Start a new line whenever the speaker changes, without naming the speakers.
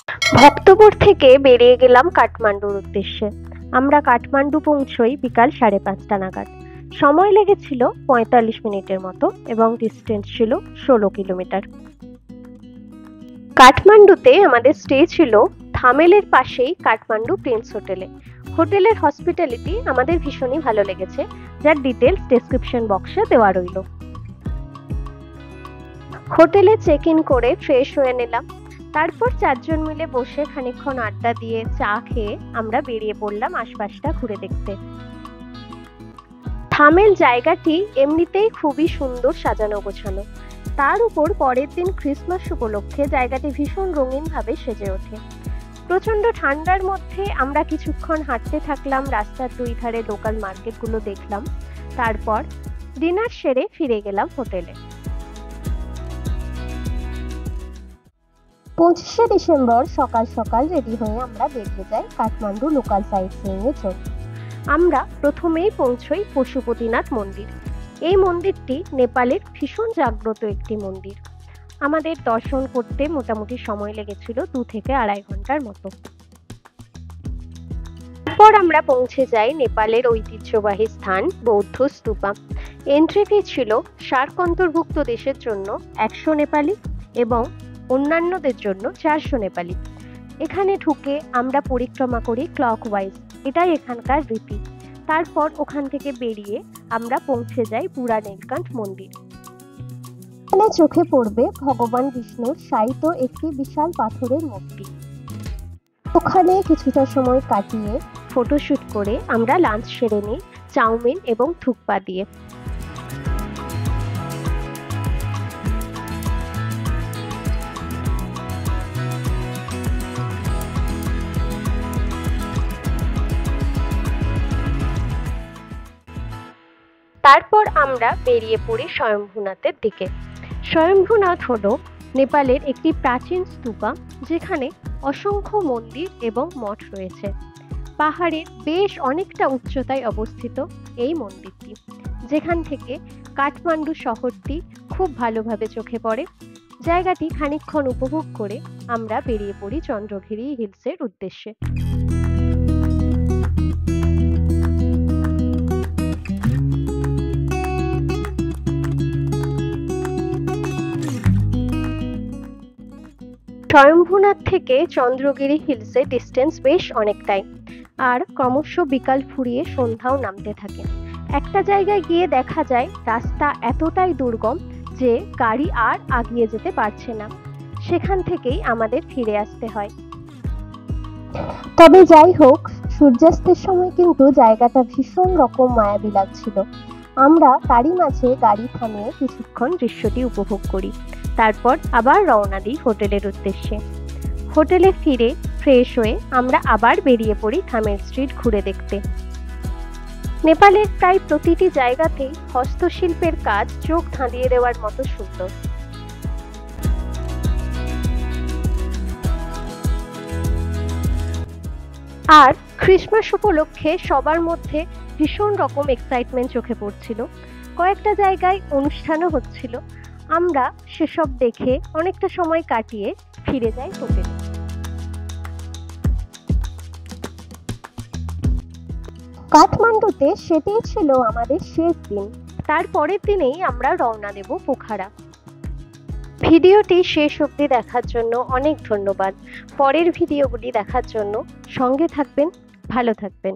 ভক্তপুর থেকে বেরিয়ে গেলাম কাঠমান্ডুর উদ্দেশ্যে। আমরা কাঠমান্ডু পৌঁছই বিকাল 5:30 নাগাদ। সময় লেগেছিল 45 মিনিটের মতো এবং ডিস্টেন্স ছিল 16 কিলোমিটার। কাঠমান্ডুতে আমাদের স্টে ছিল থামেলের পাশেই কাঠমান্ডু প্রিন্স হোটেলে। হোটেলের হসপিটালিটি আমাদের ভীষণই ভালো লেগেছে, যার ডিটেলস ডেসক্রিপশন বক্সে দেওয়া রইল। হোটেলে চেক ইন করে ফ্রেশ হয়ে নিলাম। তারপর 4 জন মিলে বসে খানিকক্ষণ আড্ডা দিয়ে চা খেয়ে আমরা বেরিয়ে পড়লাম আশপাশটা ঘুরে দেখতে। থামেল জায়গাটি এমনিতেই খুবই সুন্দর সাজানো গোছানো। তার উপর পরের দিন ক্রিসমাস উপলক্ষে জায়গাটি ভীষণ রঙিনভাবে সেজে ওঠে। প্রচন্ড ঠান্ডার মধ্যে আমরা কিছুক্ষণ হাঁটতে থাকলাম, রাস্তার দুই ধারে লোকাল মার্কেটগুলো দেখলাম। তারপর ডিনার সেরে ফিরে গেলাম হোটেলে। 25শে ডিসেম্বর সকাল সকাল রেডি হয়ে আমরা বেরিয়ে যাই কাঠমান্ডু লোকাল সাইট সিইং এর জন্য। আমরা প্রথমেই পৌঁছই পশুপতিনাথ মন্দির। এই মন্দিরটি নেপালের ভীষণ জাগ্রত একটি মন্দির। আমাদের দর্শন করতে মোটামুটি সময় লেগেছিল 2 থেকে 2.5 ঘন্টার মতো। তারপর আমরা পৌঁছে যাই নেপালের ঐতিহ্যবাহী স্থান বৌদ্ধ স্তূপা। এন্ট্রি ফি ছিল সার্ক অন্তর্ভুক্ত দেশের জন্য 100 নেপালি এবং অন্যান্যদের জন্য 400 নেপালি। এখানে ঢুকে আমরা পরিক্রমা করি ক্লকওয়াইজ, এটাই এখানকার রীতি। তারপর ওখান থেকে বেরিয়ে আমরা পৌঁছে যাই বুড়া নীলকণ্ঠ মন্দির। এখানে চোখে পড়বে ভগবান বিষ্ণুর শায়িত একটি বিশাল পাথরের মূর্তি। ওখানে কিছুটা সময় কাটিয়ে ফটোশুট করে আমরা লাঞ্চ সেরে নিই চাউমিন এবং থুকপা দিয়ে। তারপর আমরা বেরিয়ে পড়ি স্বয়ম্ভূনাথের দিকে। স্বয়ম্ভূনাথ হলো নেপালের একটি প্রাচীন স্তূপা, যেখানে অসংখ্য মন্দির এবং মঠ রয়েছে। পাহাড়ের বেশ অনেকটা উচ্চতায় অবস্থিত এই মন্দিরটি, যেখান থেকে কাঠমান্ডু শহরটি খুব ভালোভাবে চোখে পড়ে। জায়গাটি খানিকক্ষণ উপভোগ করে আমরা বেরিয়ে পড়ি চন্দ্রগিরি হিলসের উদ্দেশ্যে। স্বয়ম্ভূনাথ থেকে চন্দ্রগিরি হিলসে ডিস্টেন্স বেশ অনেকটাই, আর ক্রমশ বিকাল ফুরিয়ে সন্ধ্যাও নামতে থাকে। একটা জায়গায় গিয়ে দেখা যায় রাস্তা এতটাই দুর্গম যে গাড়ি আর আগিয়ে যেতে পারছে না। সেখান থেকেই আমাদের ফিরে আসতে হয়। তবে যাই হোক, সূর্যাস্তের সময় কিন্তু জায়গাটা ভীষণ রকম মায়াবী লাগছিল। আমরা তারই মাঝে গাড়ি থামিয়ে কিছুক্ষণ দৃশ্যটি উপভোগ করি। তারপর আবার রওনা দিই হোটেলের উদ্দেশ্যে। হোটেলে ফিরে ফ্রেশ হয়ে আমরা আবার বেরিয়ে পড়ি থামেল স্ট্রিট ঘুরে দেখতে। নেপালের প্রায় প্রতিটি জায়গাতেই হস্তশিল্পের কাজ চোখ ধাঁধিয়ে দেওয়ার মতো সুন্দর। আর ক্রিসমাস উপলক্ষে সবার মধ্যে ভীষণ রকম এক্সাইটমেন্ট চোখে পড়ছিল। কয়েকটা জায়গায় অনুষ্ঠানও হচ্ছিল। আমরা সেসব দেখে অনেকটা সময় কাটিয়ে ফিরে যাই হোটেলে। কাঠমান্ডুতে সেটাই ছিল আমাদের শেষ দিন। তারপরের দিনেই আমরা রওনা দেব পোখারা। ভিডিওটি শেষ অবধি দেখার জন্য অনেক ধন্যবাদ। পরের ভিডিওগুলি দেখার জন্য সঙ্গে থাকবেন, ভালো থাকবেন।